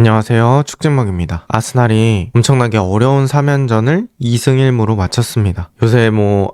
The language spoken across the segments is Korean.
안녕하세요. 축진먹입니다. 아스날이 엄청나게 어려운 3연전을 2승 1무로 마쳤습니다. 요새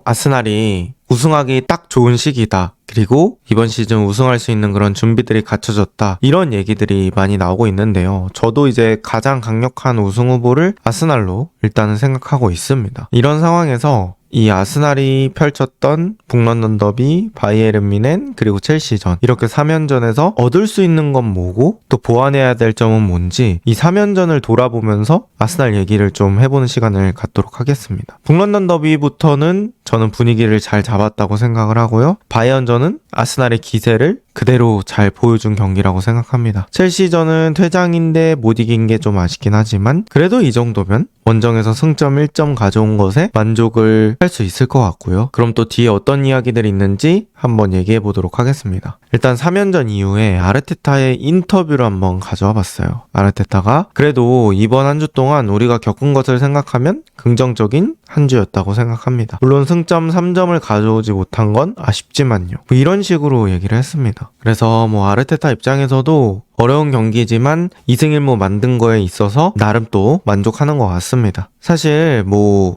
아스날이 우승하기 딱 좋은 시기다. 그리고 이번 시즌 우승할 수 있는 그런 준비들이 갖춰졌다. 이런 얘기들이 많이 나오고 있는데요. 저도 이제 가장 강력한 우승 후보를 아스날로 일단은 생각하고 있습니다. 이런 상황에서 이 아스날이 펼쳤던 북런던 더비, 바이에른 뮌헨, 그리고 첼시전 이렇게 3연전에서 얻을 수 있는 건 뭐고 또 보완해야 될 점은 뭔지 이 3연전을 돌아보면서 아스날 얘기를 좀 해보는 시간을 갖도록 하겠습니다. 북런던 더비부터는 저는 분위기를 잘 잡았다고 생각을 하고요. 바이언전은 아스날의 기세를 그대로 잘 보여준 경기라고 생각합니다. 첼시전은 퇴장인데 못 이긴 게 좀 아쉽긴 하지만 그래도 이 정도면 원정에서 승점 1점 가져온 것에 만족을 할 수 있을 것 같고요. 그럼 또 뒤에 어떤 이야기들이 있는지 한번 얘기해 보도록 하겠습니다. 일단 3연전 이후에 아르테타의 인터뷰를 한번 가져와 봤어요. 아르테타가 그래도 이번 한 주 동안 우리가 겪은 것을 생각하면 긍정적인 한 주였다고 생각합니다. 물론 승점 3점을 가져오지 못한 건 아쉽지만요. 이런 식으로 얘기를 했습니다. 그래서 아르테타 입장에서도 어려운 경기지만 2승 1무 만든 거에 있어서 나름 또 만족하는 것 같습니다. 사실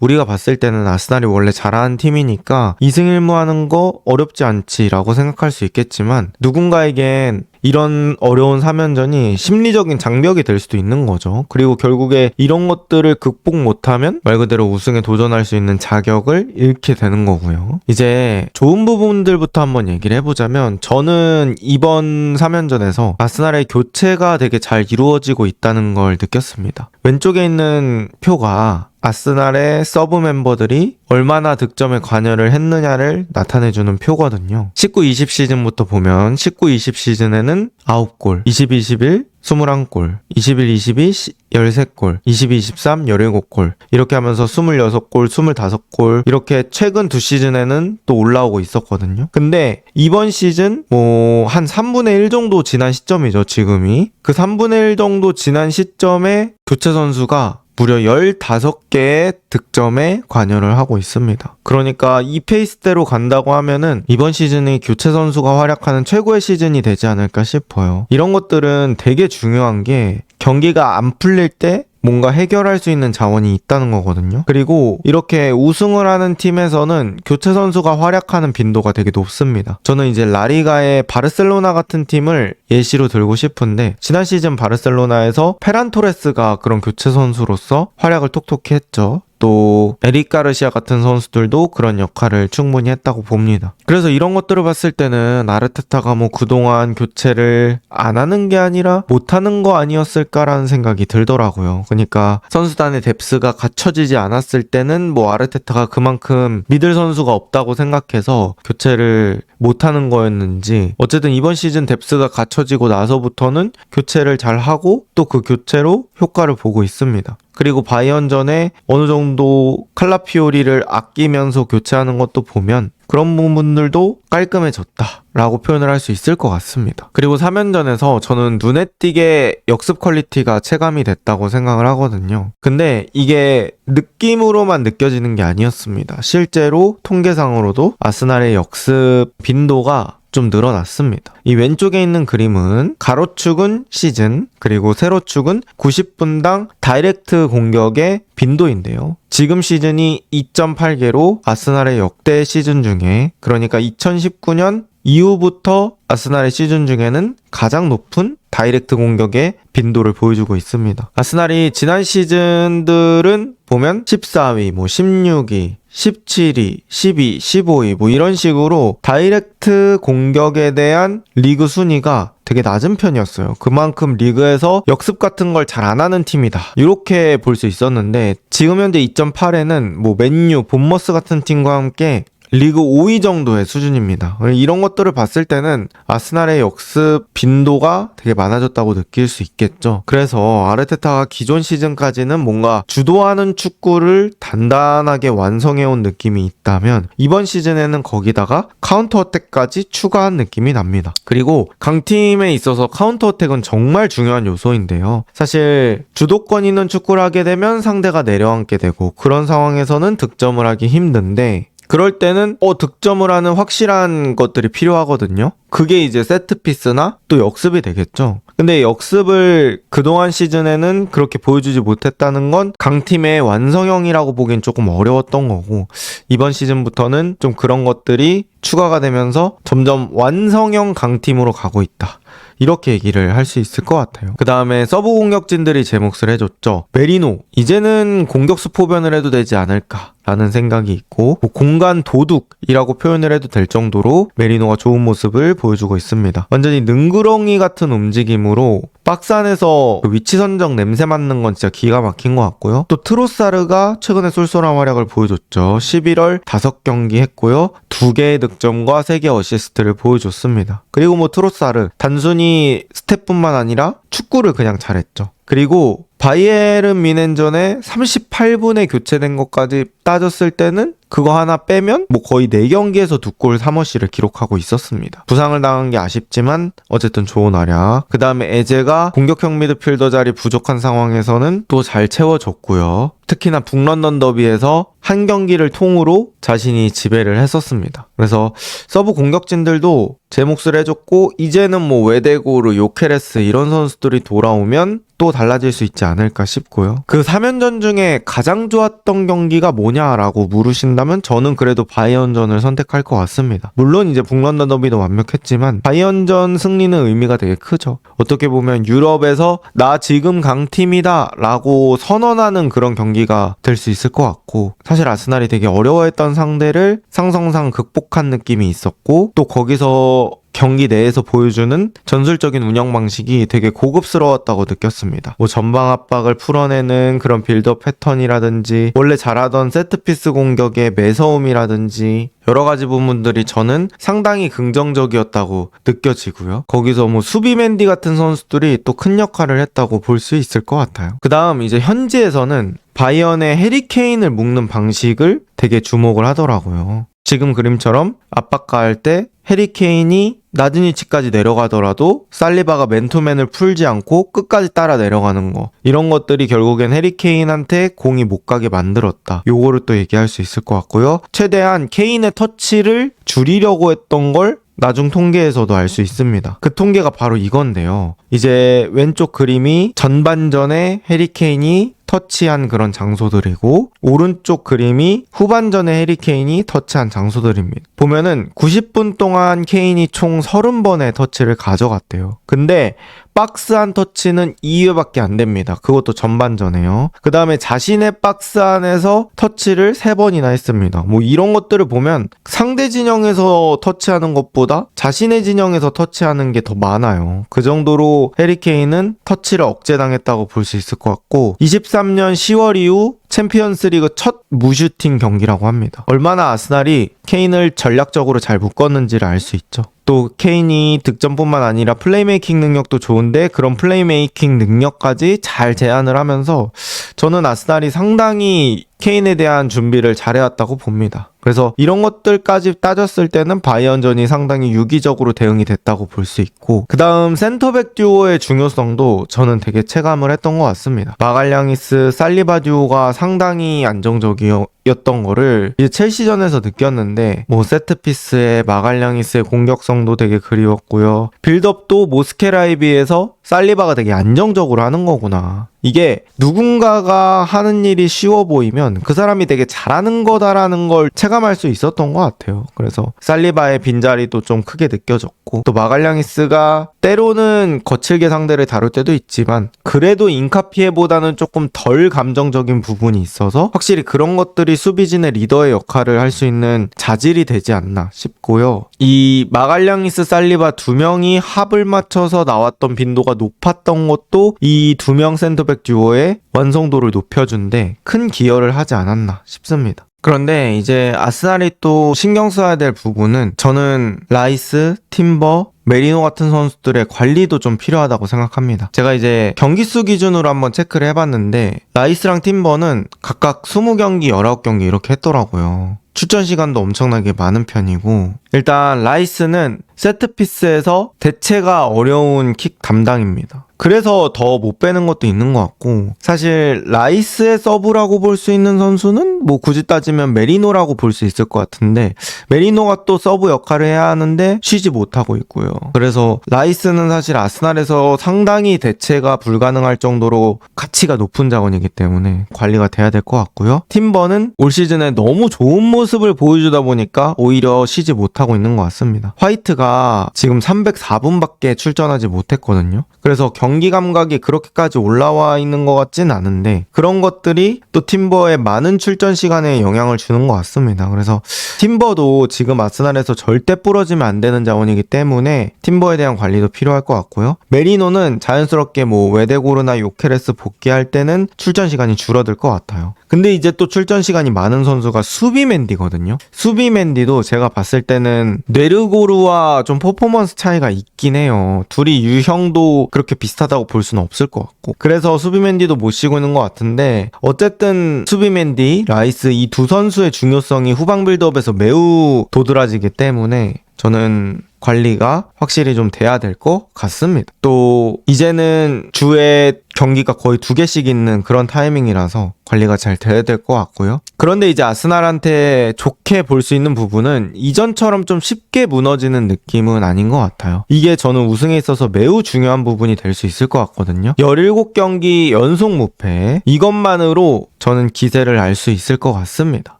우리가 봤을 때는 아스날이 원래 잘하는 팀이니까 2승 1무 하는 거 어렵지 않지라고 생각할 수 있겠지만 누군가에겐 이런 어려운 3연전이 심리적인 장벽이 될 수도 있는 거죠. 그리고 결국에 이런 것들을 극복 못하면 말 그대로 우승에 도전할 수 있는 자격을 잃게 되는 거고요. 이제 좋은 부분들부터 한번 얘기를 해보자면 저는 이번 3연전에서 아스날의 교체가 되게 잘 이루어지고 있다는 걸 느꼈습니다. 왼쪽에 있는 표가 아스날의 서브 멤버들이 얼마나 득점에 관여를 했느냐를 나타내주는 표거든요. 19-20 시즌부터 보면 19-20 시즌에는 9골, 20-21 21골, 21-22 13골, 22-23 17골 이렇게 하면서 26골, 25골 이렇게 최근 두 시즌에는 또 올라오고 있었거든요. 근데 이번 시즌 한 3분의 1 정도 지난 시점이죠, 지금이. 그 3분의 1 정도 지난 시점에 교체 선수가 무려 15개의 득점에 관여를 하고 있습니다. 그러니까 이 페이스대로 간다고 하면은 이번 시즌이 교체 선수가 활약하는 최고의 시즌이 되지 않을까 싶어요. 이런 것들은 되게 중요한 게 경기가 안 풀릴 때 뭔가 해결할 수 있는 자원이 있다는 거거든요. 그리고 이렇게 우승을 하는 팀에서는 교체 선수가 활약하는 빈도가 되게 높습니다. 저는 이제 라리가의 바르셀로나 같은 팀을 예시로 들고 싶은데 지난 시즌 바르셀로나에서 페란 토레스가 그런 교체 선수로서 활약을 톡톡히 했죠. 또 에릭 가르시아 같은 선수들도 그런 역할을 충분히 했다고 봅니다. 그래서 이런 것들을 봤을 때는 아르테타가 그동안 교체를 안 하는 게 아니라 못하는 거 아니었을까라는 생각이 들더라고요. 그러니까 선수단의 뎁스가 갖춰지지 않았을 때는 아르테타가 그만큼 믿을 선수가 없다고 생각해서 교체를 못하는 거였는지 어쨌든 이번 시즌 뎁스가 갖춰지고 나서부터는 교체를 잘 하고 또 그 교체로 효과를 보고 있습니다. 그리고 바이언전에 어느 정도 칼라피오리를 아끼면서 교체하는 것도 보면 그런 부분들도 깔끔해졌다라고 표현을 할 수 있을 것 같습니다. 그리고 3연전에서 저는 눈에 띄게 역습 퀄리티가 체감이 됐다고 생각을 하거든요. 근데 이게 느낌으로만 느껴지는 게 아니었습니다. 실제로 통계상으로도 아스날의 역습 빈도가 좀 늘어났습니다. 이 왼쪽에 있는 그림은 가로축은 시즌 그리고 세로축은 90분당 다이렉트 공격의 빈도인데요. 지금 시즌이 2.8개로 아스날의 역대 시즌 중에 그러니까 2019년 이후부터 아스날의 시즌 중에는 가장 높은 다이렉트 공격의 빈도를 보여주고 있습니다. 아스날이 지난 시즌들은 보면 14위, 16위, 17위, 12위, 15위 이런 식으로 다이렉트 공격에 대한 리그 순위가 되게 낮은 편이었어요. 그만큼 리그에서 역습 같은 걸 잘 안 하는 팀이다. 이렇게 볼 수 있었는데 지금 현재 2.8에는 맨유, 본머스 같은 팀과 함께 리그 5위 정도의 수준입니다. 이런 것들을 봤을 때는 아스날의 역습 빈도가 되게 많아졌다고 느낄 수 있겠죠. 그래서 아르테타가 기존 시즌까지는 뭔가 주도하는 축구를 단단하게 완성해온 느낌이 있다면 이번 시즌에는 거기다가 카운터 어택까지 추가한 느낌이 납니다. 그리고 강팀에 있어서 카운터 어택은 정말 중요한 요소인데요. 사실 주도권 있는 축구를 하게 되면 상대가 내려앉게 되고 그런 상황에서는 득점을 하기 힘든데 그럴 때는 득점을 하는 확실한 것들이 필요하거든요. 그게 이제 세트피스나 또 역습이 되겠죠. 근데 역습을 그동안 시즌에는 그렇게 보여주지 못했다는 건 강팀의 완성형이라고 보기엔 조금 어려웠던 거고, 이번 시즌부터는 좀 그런 것들이 추가가 되면서 점점 완성형 강팀으로 가고 있다, 이렇게 얘기를 할 수 있을 것 같아요. 그 다음에 서브 공격진들이 제 몫을 해줬죠. 메리노, 이제는 공격수 포변을 해도 되지 않을까 라는 생각이 있고, 뭐 공간 도둑이라고 표현을 해도 될 정도로 메리노가 좋은 모습을 보여주고 있습니다. 완전히 능구렁이 같은 움직임으로 박스 안에서 그 위치 선정 냄새 맡는 건 진짜 기가 막힌 것 같고요. 또 트로사르가 최근에 쏠쏠한 활약을 보여줬죠. 11월 5경기 했고요. 2개의 득점과 3개 어시스트를 보여줬습니다. 그리고 뭐 트로사르 단순히 스텝뿐만 아니라 축구를 그냥 잘했죠. 그리고 바이에른 뮌헨전에 38분에 교체된 것까지 따졌을 때는 그거 하나 빼면 뭐 거의 4경기에서 2골 3어시를 기록하고 있었습니다. 부상을 당한 게 아쉽지만 어쨌든 좋은 활약. 그 다음에 에제가 공격형 미드필더 자리 부족한 상황에서는 또 잘 채워줬고요. 특히나 북런던 더비에서 한 경기를 통으로 자신이 지배를 했었습니다. 그래서 서브 공격진들도 제 몫을 해줬고, 이제는 뭐 웨데고르, 요케레스 이런 선수들이 돌아오면 또 달라질 수 있지 않을까 싶고요. 그 3연전 중에 가장 좋았던 경기가 뭐냐라고 물으신다면 저는 그래도 바이언전을 선택할 것 같습니다. 물론 이제 북런던 더비도 완벽했지만 바이언전 승리는 의미가 되게 크죠. 어떻게 보면 유럽에서 나 지금 강팀이다 라고 선언하는 그런 경기가 될 수 있을 것 같고, 사실 아스날이 되게 어려워했던 상대를 상성상 극복한 느낌이 있었고, 또 거기서 경기 내에서 보여주는 전술적인 운영 방식이 되게 고급스러웠다고 느꼈습니다. 뭐 전방 압박을 풀어내는 그런 빌드업 패턴이라든지 원래 잘하던 세트피스 공격의 매서움이라든지 여러 가지 부분들이 저는 상당히 긍정적이었다고 느껴지고요. 거기서 뭐 수비 맨디 같은 선수들이 또 큰 역할을 했다고 볼 수 있을 것 같아요. 그 다음 이제 현지에서는 바이언의 해리케인을 묶는 방식을 되게 주목을 하더라고요. 지금 그림처럼 압박 가할 때 해리케인이 낮은 위치까지 내려가더라도 살리바가 맨투맨을 풀지 않고 끝까지 따라 내려가는 거, 이런 것들이 결국엔 해리케인한테 공이 못 가게 만들었다, 요거를 또 얘기할 수 있을 것 같고요. 최대한 케인의 터치를 줄이려고 했던 걸 나중 통계에서도 알 수 있습니다. 그 통계가 바로 이건데요. 이제 왼쪽 그림이 전반전에 해리케인이 터치한 그런 장소들이고, 오른쪽 그림이 후반전에 해리케인이 터치한 장소들입니다. 보면은 90분 동안 케인이 총 30번의 터치를 가져갔대요. 근데 박스 안 터치는 2회밖에 안 됩니다. 그것도 전반전에요. 그 다음에 자신의 박스 안에서 터치를 3번이나 했습니다. 뭐 이런 것들을 보면 상대 진영에서 터치하는 것보다 자신의 진영에서 터치하는 게 더 많아요. 그 정도로 해리케인은 터치를 억제당했다고 볼 수 있을 것 같고, 23년 10월 이후 챔피언스리그 첫 무슈팅 경기라고 합니다. 얼마나 아스날이 케인을 전략적으로 잘 묶었는지를 알 수 있죠. 또 케인이 득점뿐만 아니라 플레이메이킹 능력도 좋은데 그런 플레이메이킹 능력까지 잘 제한을 하면서 저는 아스날이 상당히 케인에 대한 준비를 잘해왔다고 봅니다. 그래서 이런 것들까지 따졌을 때는 바이언전이 상당히 유기적으로 대응이 됐다고 볼 수 있고, 그 다음 센터백 듀오의 중요성도 저는 되게 체감을 했던 것 같습니다. 마갈량이스, 살리바 듀오가 상당히 안정적이었던 거를 이제 첼시전에서 느꼈는데, 뭐 세트피스의 마갈량이스의 공격성도 되게 그리웠고요. 빌드업도 모스케라에 비해서 살리바가 되게 안정적으로 하는 거구나. 이게 누군가가 하는 일이 쉬워 보이면 그 사람이 되게 잘하는 거다라는 걸 체감할 수 있었던 것 같아요. 그래서 살리바의 빈자리도 좀 크게 느껴졌고, 또 마갈량이스가 때로는 거칠게 상대를 다룰 때도 있지만 그래도 인카피에보다는 조금 덜 감정적인 부분이 있어서 확실히 그런 것들이 수비진의 리더의 역할을 할 수 있는 자질이 되지 않나 싶고요. 이 마갈량이스, 살리바 두 명이 합을 맞춰서 나왔던 빈도가 높았던 것도 이 두 명 센터백 듀오의 완성도를 높여준데 큰 기여를 하지 않았나 싶습니다. 그런데 이제 아스날이 또 신경 써야 될 부분은, 저는 라이스, 팀버, 메리노 같은 선수들의 관리도 좀 필요하다고 생각합니다. 제가 이제 경기수 기준으로 한번 체크를 해봤는데 라이스랑 팀버는 각각 20경기, 19경기 이렇게 했더라고요. 출전 시간도 엄청나게 많은 편이고, 일단 라이스는 세트피스에서 대체가 어려운 킥 담당입니다. 그래서 더 못 빼는 것도 있는 것 같고, 사실 라이스의 서브라고 볼 수 있는 선수는 뭐 굳이 따지면 메리노라고 볼 수 있을 것 같은데, 메리노가 또 서브 역할을 해야 하는데 쉬지 못하고 있고요. 그래서 라이스는 사실 아스날에서 상당히 대체가 불가능할 정도로 가치가 높은 자원이기 때문에 관리가 돼야 될 것 같고요. 팀버는 올 시즌에 너무 좋은 모습을 보여주다 보니까 오히려 쉬지 못하고 있는 것 같습니다. 화이트가 지금 304분밖에 출전하지 못했거든요. 그래서 경기 감각이 그렇게까지 올라와 있는 것 같진 않은데, 그런 것들이 또 팀버의 많은 출전 시간에 영향을 주는 것 같습니다. 그래서 팀버도 지금 아스날에서 절대 부러지면 안 되는 자원이기 때문에 팀버에 대한 관리도 필요할 것 같고요. 메리노는 자연스럽게 뭐 웨데고르나 요케레스 복귀할 때는 출전 시간이 줄어들 것 같아요. 근데 이제 또 출전 시간이 많은 선수가 수비맨디거든요. 수비맨디도 제가 봤을 때는 뇌르고르와 좀 퍼포먼스 차이가 있긴 해요. 둘이 유형도 그렇게 비슷하다고 볼 수는 없을 것 같고, 그래서 수비맨디도 못 쉬고 있는 것 같은데, 어쨌든 수비맨디, 라이스 이 두 선수의 중요성이 후방 빌드업에서 매우 도드라지기 때문에 저는 관리가 확실히 좀 돼야 될 것 같습니다. 또 이제는 주에 경기가 거의 2개씩 있는 그런 타이밍이라서 관리가 잘 돼야 될 것 같고요. 그런데 이제 아스날한테 좋게 볼 수 있는 부분은 이전처럼 좀 쉽게 무너지는 느낌은 아닌 것 같아요. 이게 저는 우승에 있어서 매우 중요한 부분이 될 수 있을 것 같거든요. 17경기 연속 무패, 이것만으로 저는 기세를 알 수 있을 것 같습니다.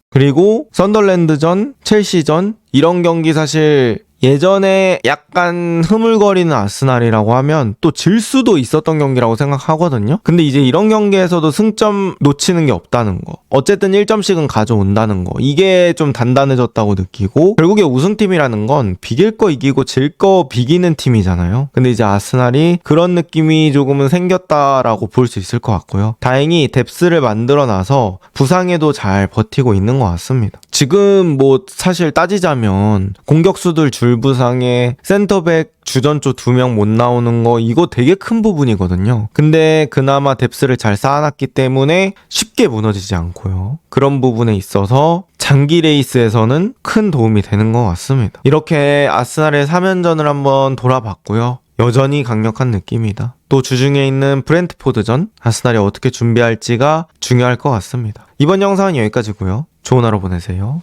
그리고 썬더랜드전, 첼시전 이런 경기 사실 예전에 약간 흐물거리는 아스날이라고 하면 또 질 수도 있었던 경기라고 생각하거든요. 근데 이제 이런 경기에서도 승점 놓치는 게 없다는 거, 어쨌든 1점씩은 가져온다는 거, 이게 좀 단단해졌다고 느끼고, 결국에 우승팀이라는 건 비길 거 이기고 질 거 비기는 팀이잖아요. 근데 이제 아스날이 그런 느낌이 조금은 생겼다라고 볼 수 있을 것 같고요. 다행히 뎁스를 만들어놔서 부상에도 잘 버티고 있는 것 같습니다. 지금 뭐 사실 따지자면 공격수들 줄부상에 센터백 주전조 2명 못 나오는 거, 이거 되게 큰 부분이거든요. 근데 그나마 뎁스를 잘 쌓아놨기 때문에 쉽게 무너지지 않고요. 그런 부분에 있어서 장기 레이스에서는 큰 도움이 되는 것 같습니다. 이렇게 아스날의 3연전을 한번 돌아봤고요. 여전히 강력한 느낌이다. 또 주중에 있는 브렌트포드전, 아스날이 어떻게 준비할지가 중요할 것 같습니다. 이번 영상은 여기까지고요. 좋은 하루 보내세요.